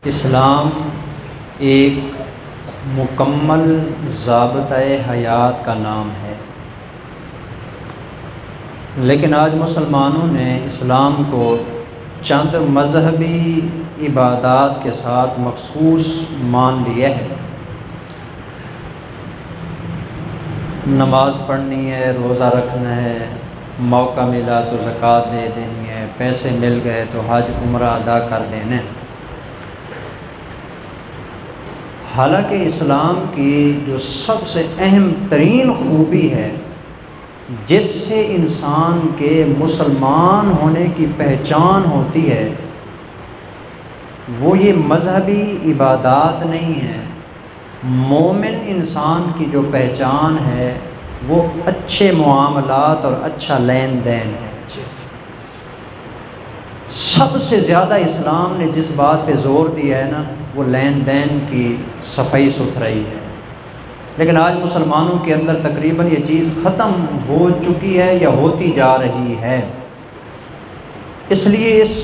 اسلام ایک مکمل ضابطۂ حیات کا نام ہے، لیکن آج مسلمانوں نے اسلام کو چند مذہبی عبادات کے ساتھ مخصوص مان لیا ہے۔ نماز پڑھنی ہے، روزہ رکھنا ہے، موقع ملا تو زکوٰۃ دے دینی ہے، پیسے مل گئے تو حج عمرہ ادا کر دینے۔ حالانکہ اسلام کی جو سب سے اہم ترین خوبی ہے، جس سے انسان کے مسلمان ہونے کی پہچان ہوتی ہے، وہ یہ مذہبی عبادات نہیں ہے۔ مومن انسان کی جو پہچان ہے وہ اچھے معاملات اور اچھا لین دین ہے۔ سب سے زیادہ اسلام نے جس بات پہ زور دیا ہے نا، وہ لین دین کی صفائی ستھرائی ہے، لیکن آج مسلمانوں کے اندر تقریباً یہ چیز ختم ہو چکی ہے یا ہوتی جا رہی ہے۔ اس لیے اس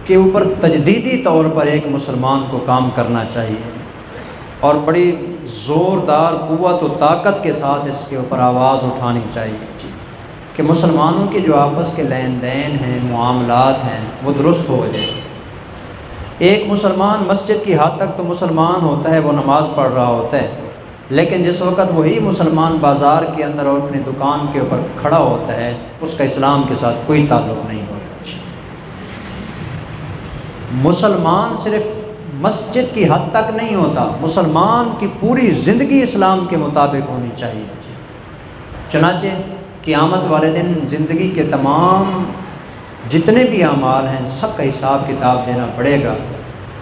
کے اوپر تجدیدی طور پر ایک مسلمان کو کام کرنا چاہیے اور بڑی زوردار قوت و طاقت کے ساتھ اس کے اوپر آواز اٹھانی چاہیے کہ مسلمانوں کے جو آپس کے لین دین ہیں، معاملات ہیں، وہ درست ہو جائے۔ ایک مسلمان مسجد کی حد تک تو مسلمان ہوتا ہے، وہ نماز پڑھ رہا ہوتا ہے، لیکن جس وقت وہی مسلمان بازار کے اندر اور اپنی دکان کے اوپر کھڑا ہوتا ہے، اس کا اسلام کے ساتھ کوئی تعلق نہیں ہوتا۔ مسلمان صرف مسجد کی حد تک نہیں ہوتا، مسلمان کی پوری زندگی اسلام کے مطابق ہونی چاہیے۔ چنانچہ قیامت والے دن زندگی کے تمام جتنے بھی اعمال ہیں، سب کا حساب کتاب دینا پڑے گا۔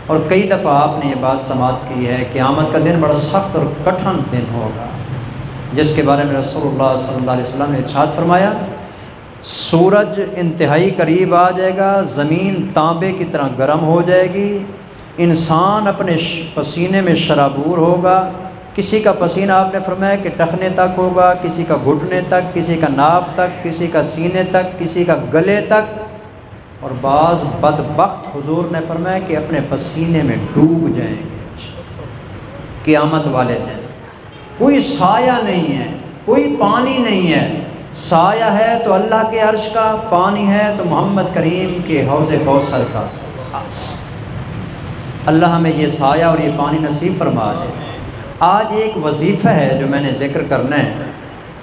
اور کئی دفعہ آپ نے یہ بات سماعت کی ہے، قیامت کا دن بڑا سخت اور کٹھن دن ہوگا، جس کے بارے میں رسول اللہ صلی اللہ علیہ وسلم نے ارشاد فرمایا، سورج انتہائی قریب آ جائے گا، زمین تانبے کی طرح گرم ہو جائے گی، انسان اپنے پسینے میں شرابور ہوگا، کسی کا پسینہ آپ نے فرمایا کہ ٹخنے تک ہوگا، کسی کا گھٹنے تک، کسی کا ناف تک، کسی کا سینے تک، کسی کا گلے تک، اور بعض بدبخت حضور نے فرمایا کہ اپنے پسینے میں ڈوب جائیں گے۔ قیامت والے دن کوئی سایہ نہیں ہے، کوئی پانی نہیں ہے، سایہ ہے تو اللہ کے عرش کا، پانی ہے تو محمد کریم کے حوض کوثر کا۔ اللہ ہمیں یہ سایہ اور یہ پانی نصیب فرما دے۔ آج ایک وظیفہ ہے جو میں نے ذکر کرنا ہے،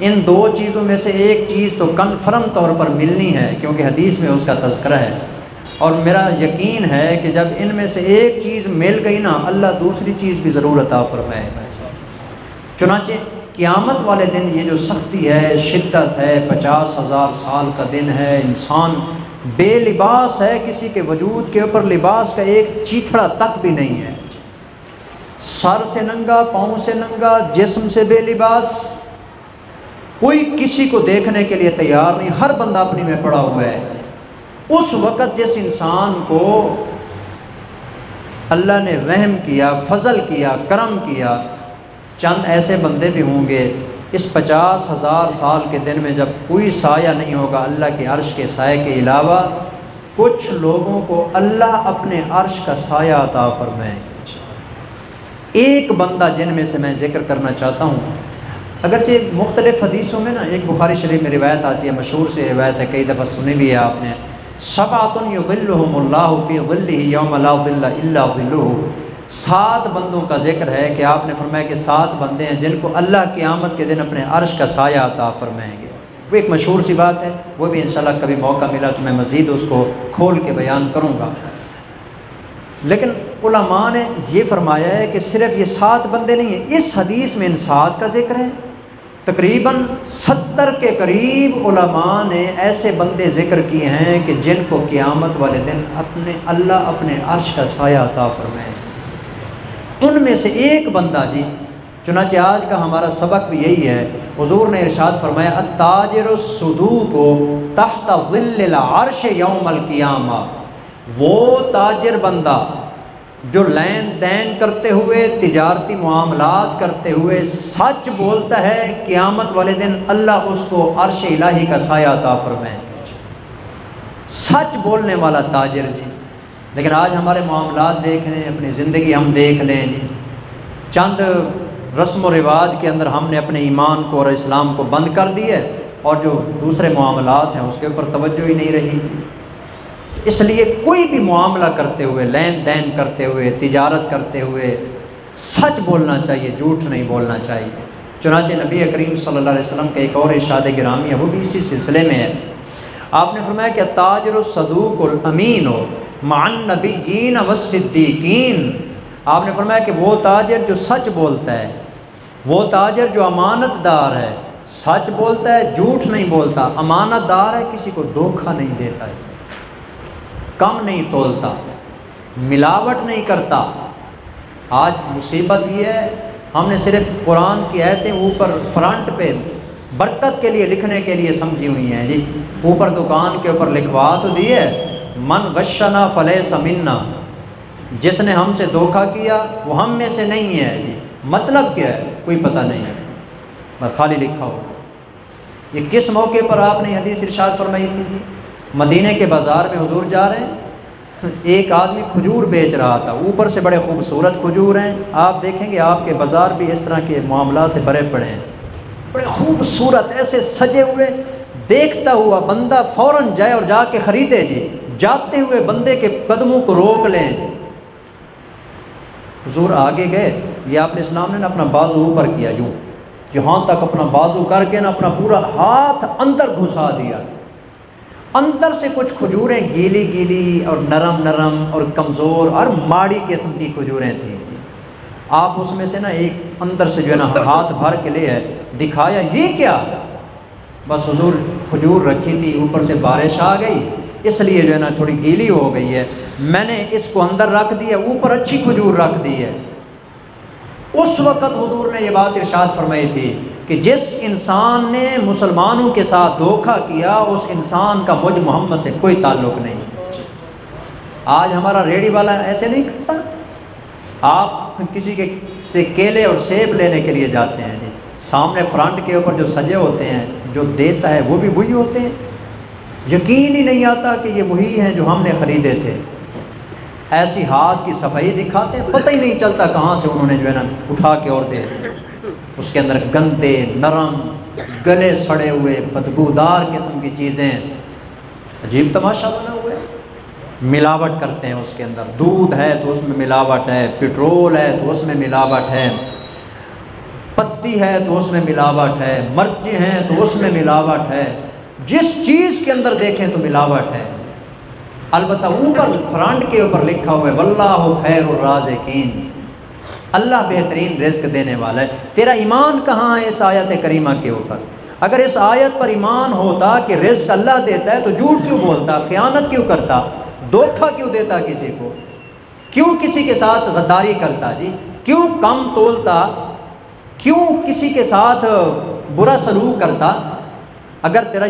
ان دو چیزوں میں سے ایک چیز تو کنفرم طور پر ملنی ہے، کیونکہ حدیث میں اس کا تذکرہ ہے، اور میرا یقین ہے کہ جب ان میں سے ایک چیز مل گئی نا، اللہ دوسری چیز بھی ضرور عطا فرمائے گا۔ چنانچہ قیامت والے دن یہ جو سختی ہے، شدت ہے، 50,000 سال کا دن ہے، انسان بے لباس ہے، کسی کے وجود کے اوپر لباس کا ایک چیتھڑا تک بھی نہیں ہے، سر سے ننگا، پاؤں سے ننگا، جسم سے بے لباس، کوئی کسی کو دیکھنے کے لیے تیار نہیں، ہر بندہ اپنی میں پڑا ہوا ہے۔ اس وقت جس انسان کو اللہ نے رحم کیا، فضل کیا، کرم کیا، چند ایسے بندے بھی ہوں گے، اس 50,000 سال کے دن میں جب کوئی سایہ نہیں ہوگا اللہ کے عرش کے سائے کے علاوہ، کچھ لوگوں کو اللہ اپنے عرش کا سایہ عطا فرمائے۔ ایک بندہ جن میں سے میں ذکر کرنا چاہتا ہوں، اگرچہ مختلف حدیثوں میں نا، ایک بخاری شریف میں روایت آتی ہے، مشہور سے روایت ہے، کئی دفعہ سنی بھی ہے آپ نے، سبعۃ یظلھم اللہ فی ظلہ یوم لا ظل الا ظلہ۔ 7 بندوں کا ذکر ہے کہ آپ نے فرمایا کہ 7 بندے ہیں جن کو اللہ قیامت کے دن اپنے عرش کا سایہ عطا فرمائیں گے۔ وہ ایک مشہور سی بات ہے، وہ بھی انشاءاللہ کبھی موقع ملا تو میں مزید اس کو کھول کے بیان کروں گا۔ لیکن علماء نے یہ فرمایا ہے کہ صرف یہ 7 بندے نہیں ہیں، اس حدیث میں ان 7 کا ذکر ہے۔ تقریباً 70 کے قریب علماء نے ایسے بندے ذکر کیے ہیں کہ جن کو قیامت والے دن اللہ اپنے عرش کا سایہ عطا فرمائے۔ ان میں سے ایک بندہ جی، چنانچہ آج کا ہمارا سبق بھی یہی ہے، حضور نے ارشاد فرمایا، التاجر الصدوق تحت ظل العرش یوم القیامہ۔ وہ تاجر بندہ جو لین دین کرتے ہوئے، تجارتی معاملات کرتے ہوئے سچ بولتا ہے، قیامت والے دن اللہ اس کو عرش الہی کا سایہ عطا فرمائے۔ سچ بولنے والا تاجر جی، لیکن آج ہمارے معاملات دیکھ لیں، اپنی زندگی ہم دیکھ لیں جی، چند رسم و رواج کے اندر ہم نے اپنے ایمان کو اور اسلام کو بند کر دی ہے، اور جو دوسرے معاملات ہیں اس کے اوپر توجہ ہی نہیں رہی۔ اس لیے کوئی بھی معاملہ کرتے ہوئے، لین دین کرتے ہوئے، تجارت کرتے ہوئے سچ بولنا چاہیے، جھوٹ نہیں بولنا چاہیے۔ چنانچہ نبی کریم صلی اللہ علیہ وسلم کا ایک اور ارشاد گرامی ہے، وہ بھی اسی سلسلے میں ہے۔ آپ نے فرمایا کہ تاجر الصدوق الامین مع النبیین والصدیقین۔ آپ نے فرمایا کہ وہ تاجر جو سچ بولتا ہے، وہ تاجر جو امانت دار ہے، سچ بولتا ہے، جھوٹ نہیں بولتا، امانت دار ہے، کسی کو دھوکہ نہیں دیتا ہے، کم نہیں تولتا، ملاوٹ نہیں کرتا۔ آج مصیبت یہ ہے، ہم نے صرف قرآن کی آیتیں اوپر فرنٹ پہ برکت کے لیے لکھنے کے لیے سمجھی ہوئی ہیں جی، اوپر دکان کے اوپر لکھوا تو دی ہے، من غشنا فلیس منا، جس نے ہم سے دھوکہ کیا وہ ہم میں سے نہیں ہے جی۔ مطلب کیا ہے کوئی پتہ نہیں ہے، بس خالی لکھا ہو۔ یہ کس موقع پر آپ نے حدیث ارشاد فرمائی تھی جی؟ مدینے کے بازار میں حضور جا رہے ہیں، ایک آدمی کھجور بیچ رہا تھا، اوپر سے بڑے خوبصورت کھجور ہیں، آپ دیکھیں گے آپ کے بازار بھی اس طرح کے معاملات سے بھرے پڑے ہیں، بڑے خوبصورت ایسے سجے ہوئے، دیکھتا ہوا بندہ فوراً جائے اور جا کے خریدے جی، جاتے ہوئے بندے کے قدموں کو روک لیں جی۔ حضور آگے گئے، یہ آپ نے اسلام نے نا اپنا بازو اوپر کیا، یوں یہاں تک اپنا بازو کر کے نا اپنا پورا ہاتھ اندر گھسا دیا، اندر سے کچھ کھجوریں گیلی گیلی اور نرم نرم اور کمزور اور ماڑی قسم کی کھجوریں تھیں۔ آپ اس میں سے نا ایک اندر سے جو ہے نا ہاتھ بھر کے لے دکھایا، یہ کیا؟ بس حضور کھجور رکھی تھی، اوپر سے بارش آ گئی، اس لیے جو ہے نا تھوڑی گیلی ہو گئی ہے، میں نے اس کو اندر رکھ دیا، اوپر اچھی کھجور رکھ دی ہے۔ اس وقت حضور نے یہ بات ارشاد فرمائی تھی کہ جس انسان نے مسلمانوں کے ساتھ دھوکہ کیا اس انسان کا مجھ محمد سے کوئی تعلق نہیں۔ آج ہمارا ریڑھی والا ایسے نہیں کرتا، آپ کسی کے سے کیلے اور سیب لینے کے لیے جاتے ہیں جی، سامنے فرنٹ کے اوپر جو سجے ہوتے ہیں، جو دیتا ہے وہ بھی وہی ہوتے ہیں، یقین ہی نہیں آتا کہ یہ وہی ہیں جو ہم نے خریدے تھے۔ ایسی ہاتھ کی صفائی دکھاتے ہیں، پتہ ہی نہیں چلتا کہاں سے انہوں نے جو ہے نا اٹھا کے اور دے دیا۔ اس کے اندر گندے، نرم، گلے سڑے ہوئے، بدبودار قسم کی چیزیں، عجیب تماشا بنا ہوا ہے۔ ملاوٹ کرتے ہیں اس کے اندر، دودھ ہے تو اس میں ملاوٹ ہے، پٹرول ہے تو اس میں ملاوٹ ہے، پتی ہے تو اس میں ملاوٹ ہے، مرچیں ہیں تو اس میں ملاوٹ ہے، جس چیز کے اندر دیکھیں تو ملاوٹ ہے۔ البتہ اوپر فرنٹ کے اوپر لکھا ہوا ہے واللہ خیر الرازقین، اللہ بہترین رزق دینے والا ہے۔ تیرا ایمان کہاں ہے اس آیت کریمہ کے اوپر؟ اگر اس آیت پر ایمان ہوتا کہ رزق اللہ دیتا ہے تو جھوٹ کیوں بولتا، خیانت کیوں کرتا، دھوکہ کیوں دیتا کسی کو، کیوں کسی کے ساتھ غداری کرتا جی، کیوں کم تولتا، کیوں کسی کے ساتھ برا سلوک کرتا؟ اگر تیرا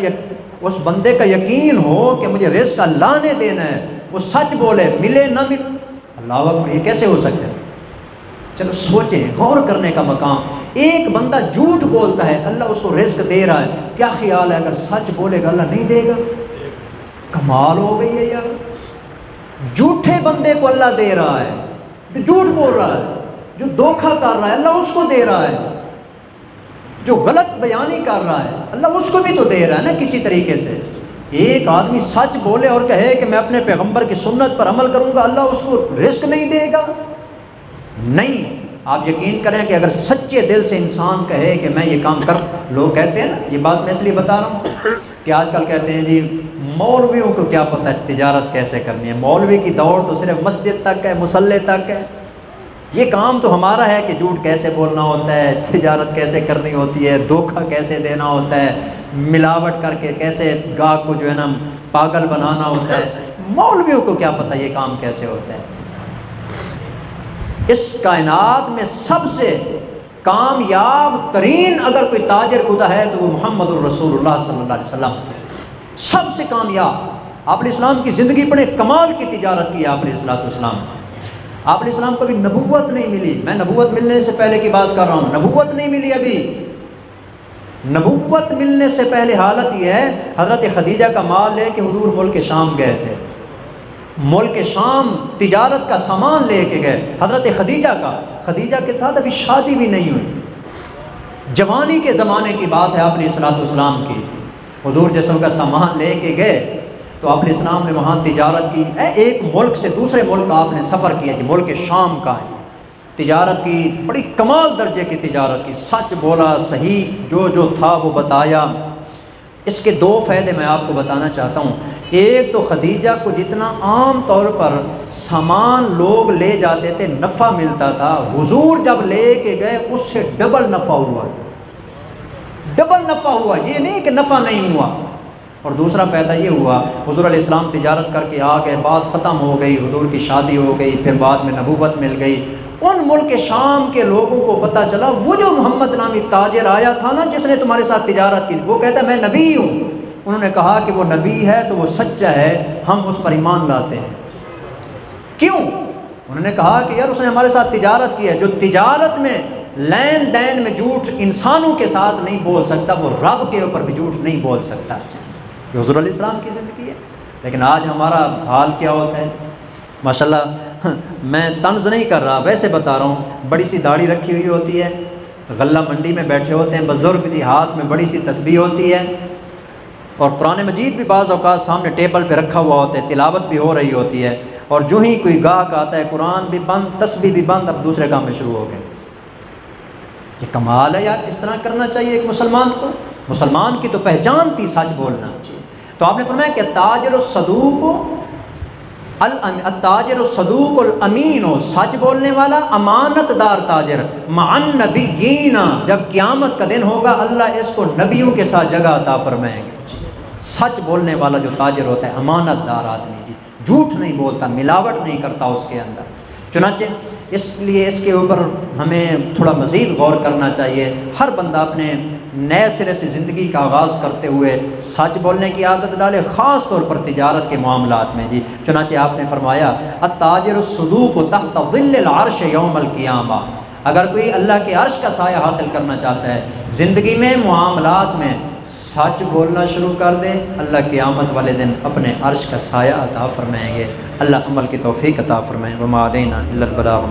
اس بندے کا یقین ہو کہ مجھے رزق اللہ نے دینا ہے، وہ سچ بولے، ملے نہ ملے، اللہ اکبر، یہ کیسے ہو سکتا ہے؟ چلو سوچیں، غور کرنے کا مقام۔ ایک بندہ جھوٹ بولتا ہے، اللہ اس کو رزق دے رہا ہے، کیا خیال ہے اگر سچ بولے گا اللہ نہیں دے گا؟ کمال ہو گئی ہے یار، جھوٹے بندے کو اللہ دے رہا ہے، جو جھوٹ بول رہا ہے، جو دھوکہ کر رہا ہے اللہ اس کو دے رہا ہے، جو غلط بیانی کر رہا ہے اللہ اس کو بھی تو دے رہا ہے نا کسی طریقے سے۔ ایک آدمی سچ بولے اور کہے کہ میں اپنے پیغمبر کی سنت پر عمل کروں گا، اللہ اس کو رزق نہیں دے گا؟ نہیں، آپ یقین کریں کہ اگر سچے دل سے انسان کہے کہ میں یہ کام کر، لوگ کہتے ہیں نا، یہ بات میں اس لیے بتا رہا ہوں کہ آج کل کہتے ہیں جی مولویوں کو کیا پتہ ہے تجارت کیسے کرنی ہے، مولوی کی دوڑ تو صرف مسجد تک ہے، مصلے تک ہے، یہ کام تو ہمارا ہے کہ جھوٹ کیسے بولنا ہوتا ہے، تجارت کیسے کرنی ہوتی ہے، دھوکہ کیسے دینا ہوتا ہے، ملاوٹ کر کے کیسے گاہک کو جو ہے نا پاگل بنانا ہوتا ہے۔ مولویوں کو کیا پتہ یہ کام کیسے ہوتا ہے؟ اس کائنات میں سب سے کامیاب ترین اگر کوئی تاجر خدا ہے تو وہ محمد الرسول اللہ صلی اللہ علیہ وسلم، سب سے کامیاب۔ آپ علیہ السلام کی زندگی بڑے کمال کی تجارت کی آپ علیہ السلام۔ آپ علیہ السلام کو بھی نبوت نہیں ملی، میں نبوت ملنے سے پہلے کی بات کر رہا ہوں، نبوت نہیں ملی ابھی۔ نبوت ملنے سے پہلے حالت یہ ہے، حضرت خدیجہ کا مال لے کے حضور ملک شام گئے تھے، ملک شام تجارت کا سامان لے کے گئے حضرت خدیجہ کے ساتھ ابھی شادی بھی نہیں ہوئی، جوانی کے زمانے کی بات ہے آپ علیہ الصلوۃ والسلام کی۔ حضور جسم کا سامان لے کے گئے تو آپ علیہ السلام نے وہاں تجارت کی، ایک ملک سے دوسرے ملک آپ نے سفر کیا جی، ملک شام کا ہے، تجارت کی، بڑی کمال درجے کی تجارت کی، سچ بولا، صحیح جو تھا وہ بتایا۔ اس کے دو فائدے میں آپ کو بتانا چاہتا ہوں۔ ایک تو خدیجہ کو جتنا عام طور پر سامان لوگ لے جاتے تھے نفع ملتا تھا، حضور جب لے کے گئے اس سے ڈبل نفع ہوا، ڈبل نفع ہوا، یہ نہیں کہ نفع نہیں ہوا۔ اور دوسرا فائدہ یہ ہوا، حضور علیہ السلام تجارت کر کے آ گئے، بات ختم ہو گئی، حضور کی شادی ہو گئی، پھر بعد میں نبوت مل گئی۔ ان ملک شام کے لوگوں کو پتہ چلا وہ جو محمد نامی تاجر آیا تھا نا جس نے تمہارے ساتھ تجارت کی، وہ کہتا ہے میں نبی ہوں۔ انہوں نے کہا کہ وہ نبی ہے تو وہ سچا ہے، ہم اس پر ایمان لاتے ہیں۔ کیوں؟ انہوں نے کہا کہ یار اس نے ہمارے ساتھ تجارت کی ہے، جو تجارت میں لین دین میں جھوٹ انسانوں کے ساتھ نہیں بول سکتا وہ رب کے اوپر بھی جھوٹ نہیں بول سکتا۔ یہ حضور علیہ السلام کی زندگی ہے۔ لیکن آج ہمارا حال کیا ہوتا ہے ماشاءاللہ، میں طنز نہیں کر رہا، ویسے بتا رہا ہوں، بڑی سی داڑھی رکھی ہوئی ہوتی ہے، غلہ منڈی میں بیٹھے ہوتے ہیں بزرگ بھی، ہاتھ میں بڑی سی تسبیح ہوتی ہے، اور قرآن مجید بھی بعض اوقات سامنے ٹیبل پہ رکھا ہوا ہوتا ہے، تلاوت بھی ہو رہی ہوتی ہے، اور جو ہی کوئی گاہک آتا ہے قرآن بھی بند، تسبیح بھی بند، اب دوسرے کام میں شروع ہو گئے۔ یہ کمال ہے یار، اس طرح کرنا چاہیے ایک مسلمان کو۔ مسلمان کی تو پہچان تھی سچ بولنا۔ تو آپ نے فرمایا کہ التاجر الصدوق الامین، سچ بولنے والا امانت دار تاجر، مع النبیین، جب قیامت کا دن ہوگا اللہ اس کو نبیوں کے ساتھ جگہ عطا فرمائیں گے۔ سچ بولنے والا جو تاجر ہوتا ہے، امانت دار آدمی جی، جھوٹ نہیں بولتا، ملاوٹ نہیں کرتا اس کے اندر۔ چنانچہ اس لیے اس کے اوپر ہمیں تھوڑا مزید غور کرنا چاہیے۔ ہر بندہ اپنے نئے سرے سے زندگی کا آغاز کرتے ہوئے سچ بولنے کی عادت ڈالے، خاص طور پر تجارت کے معاملات میں جی۔ چنانچہ آپ نے فرمایا التاجر الصدوق تحت ظل العرش یوم القیامہ، اگر کوئی اللہ کے عرش کا سایہ حاصل کرنا چاہتا ہے زندگی میں، معاملات میں سچ بولنا شروع کر دے، اللہ قیامت والے دن اپنے عرش کا سایہ عطا فرمائیں گے۔ اللہ عمل کی توفیق عطا فرمائیں۔ وما علینا الا البلاغ۔